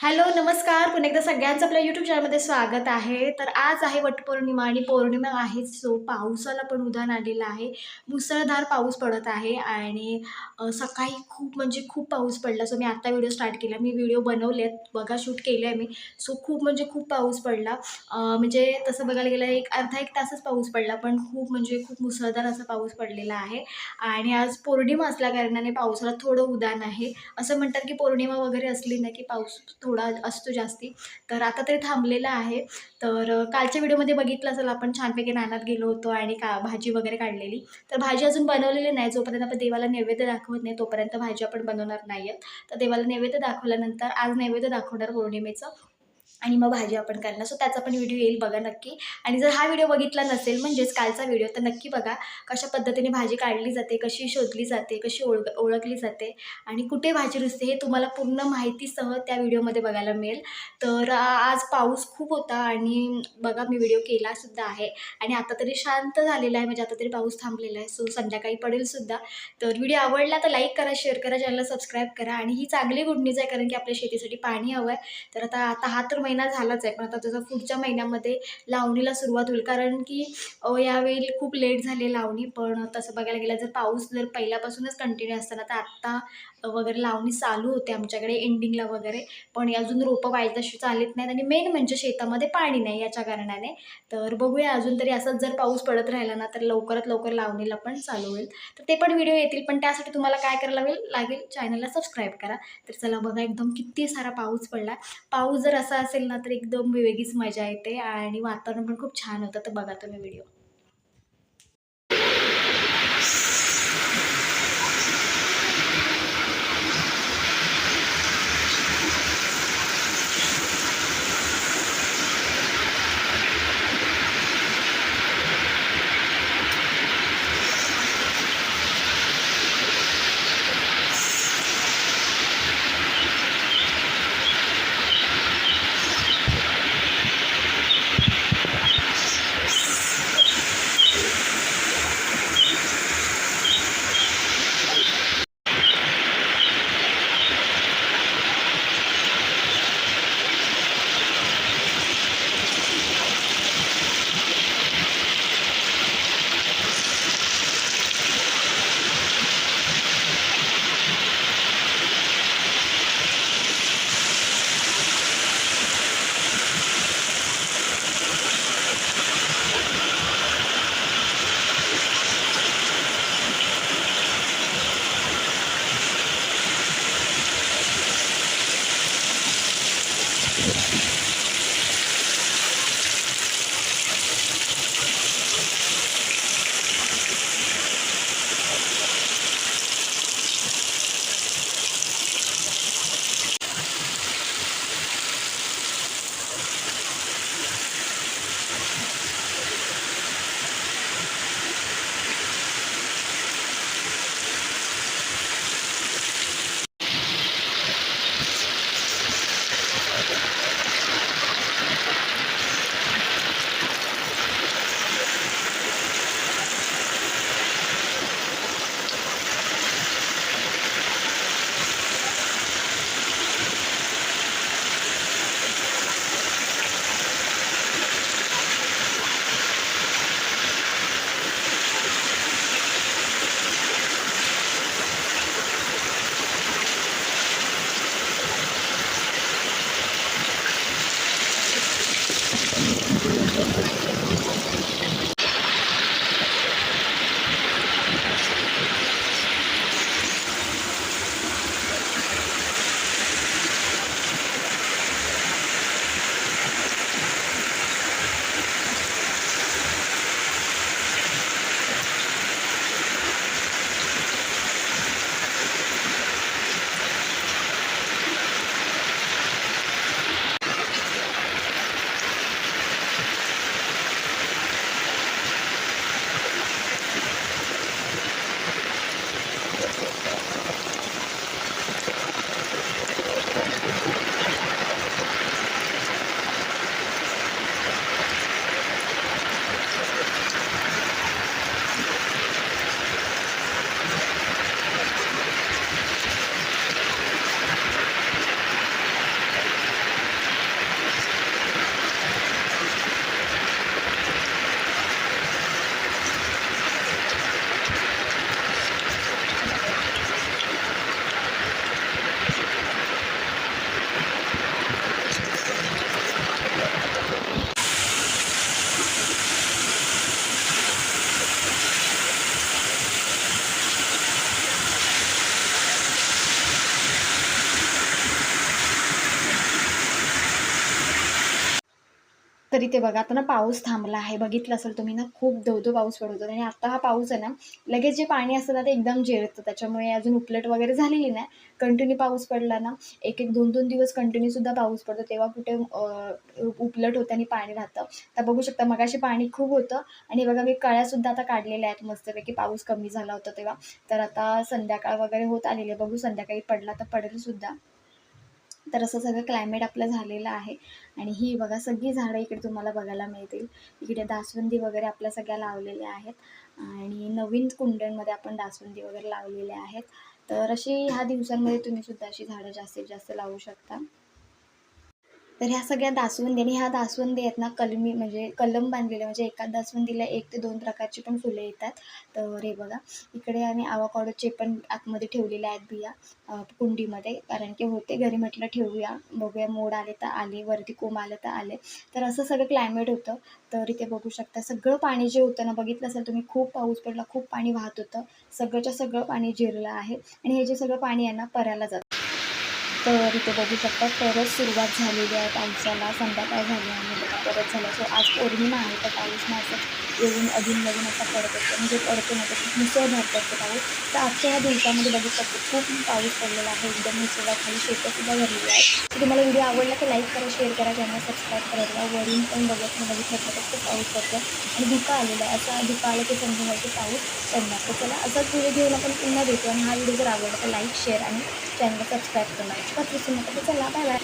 Hello, नमस्कार. पुन्हा एकदा सगळ्यांचं आपल्या यूट्यूब चॅनलमध्ये स्वागत आहे. तर आज आहे वटपौर्णिमा आणि पौर्णिमा आहे, सो पावसाला पण उधाण आलेलं आहे. मुसळधार पाऊस पडत आहे आणि सकाळी खूप म्हणजे खूप पाऊस पडला. सो मी आत्ता व्हिडिओ स्टार्ट केला. मी व्हिडिओ बनवलेत बघा, शूट केले आहे मी. सो खूप म्हणजे खूप पाऊस पडला. म्हणजे तसं बघायला गेलं एक अर्धा 1 तासच पाऊस पडला, पण खूप म्हणजे खूप मुसळधार असा पाऊस पडलेला आहे. आणि आज पौर्णिमा असल्याकारणाने पावसाला थोडं उधाण आहे. असं म्हणतात की पौर्णिमा वगैरे असली ना की पाऊस थोडा असतो जास्ती. तर आता तरी थांबलेला आहे. तर कालच्या व्हिडिओमध्ये बघितलं असेल आपण छानपैकी रानात गेलो होतो आणि भाजी वगैरे काढलेली. तर भाजी अजून बनवलेली नाही. जोपर्यंत आपण देवाला नैवेद्य दाखवत नाही तोपर्यंत भाजी आपण बनवणार नाही आहेत. तर देवाला नैवेद्य दाखवल्यानंतर आज नैवेद्य दाखवणार पौर्णिमेचं आणि मग भाजी आपण करणार. सो त्याचा पण व्हिडिओ येईल बघा नक्की. आणि जर हा व्हिडिओ बघितला नसेल म्हणजेच कालचा व्हिडिओ, तर नक्की बघा कशा पद्धतीने भाजी काढली जाते, कशी शोधली जाते, कशी ओळखली जाते आणि कुठे भाजी रुजते हे तुम्हाला पूर्ण माहितीसह त्या व्हिडिओमध्ये बघायला मिळेल. तर आज पाऊस खूप होता आणि बघा मी व्हिडिओ केलासुद्धा आहे आणि आता तरी शांत झालेला आहे, म्हणजे आता तरी पाऊस थांबलेला आहे. सो संध्याकाळी पडेलसुद्धा. तर व्हिडिओ आवडला तर लाईक करा, शेअर करा, चॅनलला सबस्क्राईब करा आणि ही चांगली गुड न्यूज आहे कारण की आपल्या शेतीसाठी पाणी हवं आहे. तर आता आता हा तर महिना झालाच आहे, पण आता त्याचा पुढच्या महिन्यामध्ये लावणीला सुरुवात होईल कारण की यावेळी खूप लेट झाली लावणी. पण तसं बघायला गेलं जर पाऊस जर पहिल्यापासूनच कंटिन्यू असताना तर आत्ता वगैरे लावणी चालू होते आमच्याकडे एंडिंगला वगैरे. पण अजून रोपं पाहिजे तशी चालत नाहीत आणि मेन म्हणजे शेतामध्ये पाणी नाही याच्या कारणाने. तर बघूया अजून तरी असंच जर पाऊस पडत राहिला ना तर लवकरात लवकर लावणीला पण चालू होईल. तर ते पण व्हिडिओ येतील, पण त्यासाठी तुम्हाला काय करायला लागेल चॅनलला सबस्क्राईब करा. तर चला बघा एकदम किती सारा पाऊस पडला. पाऊस जर असा असेल ना तर एकदम वेगळीच मजा येते आणि वातावरण पण खूप छान होतं. तर बघा तुम्ही व्हिडिओ. तरी ते बघा आता ना पाऊस थांबला आहे. बघितलं असेल तुम्ही ना, खूप धो-धो पाऊस पडत होता आणि आता हा पाऊस आहे ना, लगेच जे पाणी असतं ना, ते एकदम जिरतं. त्याच्यामुळे अजून उपलट वगैरे झालेली नाही. कंटिन्यू पाऊस पडला ना, 1-1, 2-2 दिवस कंटिन्यूसुद्धा पाऊस पडतो, तेव्हा कुठे उपलट होते आणि पाणी राहतं. तर बघू शकता मगाशी पाणी खूप होतं आणि बघा मी कळ्यासुद्धा आता काढलेल्या आहेत मस्तपैकी, पाऊस कमी झाला होता तेव्हा. तर आता संध्याकाळ वगैरे होत आलेली आहे. बघू संध्याकाळी पडला तर पडेलसुद्धा. तर असं सगळं क्लायमेट आपलं झालेलं आहे आणि ही बघा सगळी झाडं इकडे तुम्हाला बघायला मिळतील. इकडे जास्वंदी वगैरे आपल्या सगळ्या लावलेल्या आहेत आणि नवीन कुंड्यांमध्ये आपण जास्वंदी वगैरे लावलेल्या आहेत. तर अशी ह्या दिवसांमध्ये तुम्ही सुद्धा अशी झाडं जास्तीत जास्त लावू शकता. तर ह्या सगळ्या दासवंदी आणि ह्या दासवंदी आहेत ना कलमी म्हणजे कलम बांधलेले म्हणजे एका दासवंदीला 1 ते 2 प्रकारची पण फुलं येतात. तर हे बघा इकडे आम्ही अवोकाडोचे पण आतमध्ये ठेवलेले आहेत बिया कुंडीमध्ये कारण की होते घरी म्हटलं ठेवूया, बघूया मोड आले तर आले, वरती कोंब आलं तर आले. तर असं सगळं क्लायमेट होतं. तर इथे बघू शकता सगळं पाणी जे होतं ना बघितलं असेल तुम्ही खूप पाऊस पडला, खूप पाणी वाहत होतं. सगळंच्या सगळं पाणी जिरलं आहे आणि हे जे सगळं पाणी आहे ना पराला जातं. तर इथे बघू शकता परत सुरुवात झालेली आहे पावसाला. संध्याकाळ झाली आणि बघा परत झालं. सो आज पौर्णिमा आहे तर पाऊस ना असं येऊन अधूनमधून असा पडत असतो. म्हणजे पडतो ना तर खूप मुसळधार पडतो पाऊस. तर आजच्या ह्या दिवसामध्ये बघू शकतो खूप पाऊस पडलेला आहे. एकदम मुसळधार खाली शेतंसुद्धा भरलेली आहेत. तर तुम्हाला व्हिडिओ आवडला तर लाईक करा, शेअर करा, चॅनल सबस्क्राईब करा. बघा वरून पण बघितलं तर खूप पाऊस पडतो आणि धुकं आलेलं आहे. असा धुकं आलं की समजून जायचं पाऊस पडणार. तर चला असाच व्हिडिओ घेऊन आपण पुन्हा भेटू आणि हा व्हिडिओ जर आवडला तर लाईक, शेअर आणि चॅनलला सबस्क्राईब करणं अजिबात विसरू नका. तर चला बाय बाय.